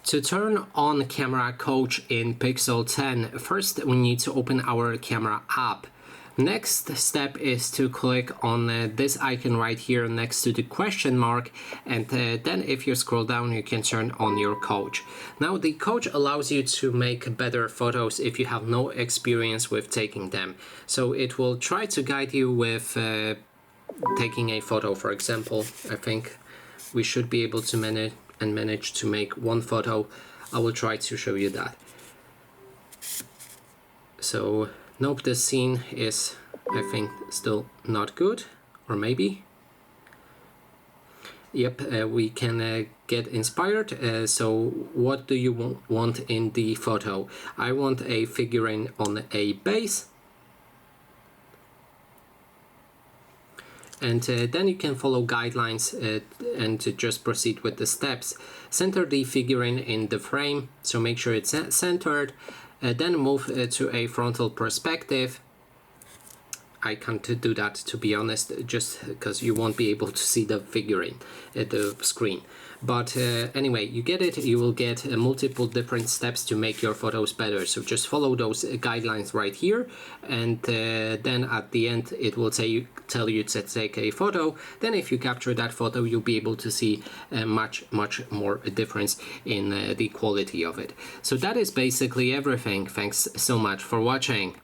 To turn on Camera Coach in Pixel 10, first we need to open our camera app. Next step is to click on this icon right here next to the question mark, and then if you scroll down you can turn on your coach. Now the coach allows you to make better photos if you have no experience with taking them. So it will try to guide you with taking a photo. For example, I think we should be able to manage to make one photo. I will try to show you that. So nope, this scene is, I think, still not good, or maybe. Yep, we can get inspired. So what do you want in the photo? I want a figurine on a base. And then you can follow guidelines and just proceed with the steps. Center the figurine in the frame, so make sure it's centered. Then move to a frontal perspective. I can't do that, to be honest, just because you won't be able to see the figurine at the screen. But anyway, you get it. You will get multiple different steps to make your photos better. So just follow those guidelines right here, and then at the end it will tell you to take a photo. Then if you capture that photo, you'll be able to see much more difference in the quality of it. So that is basically everything. Thanks so much for watching.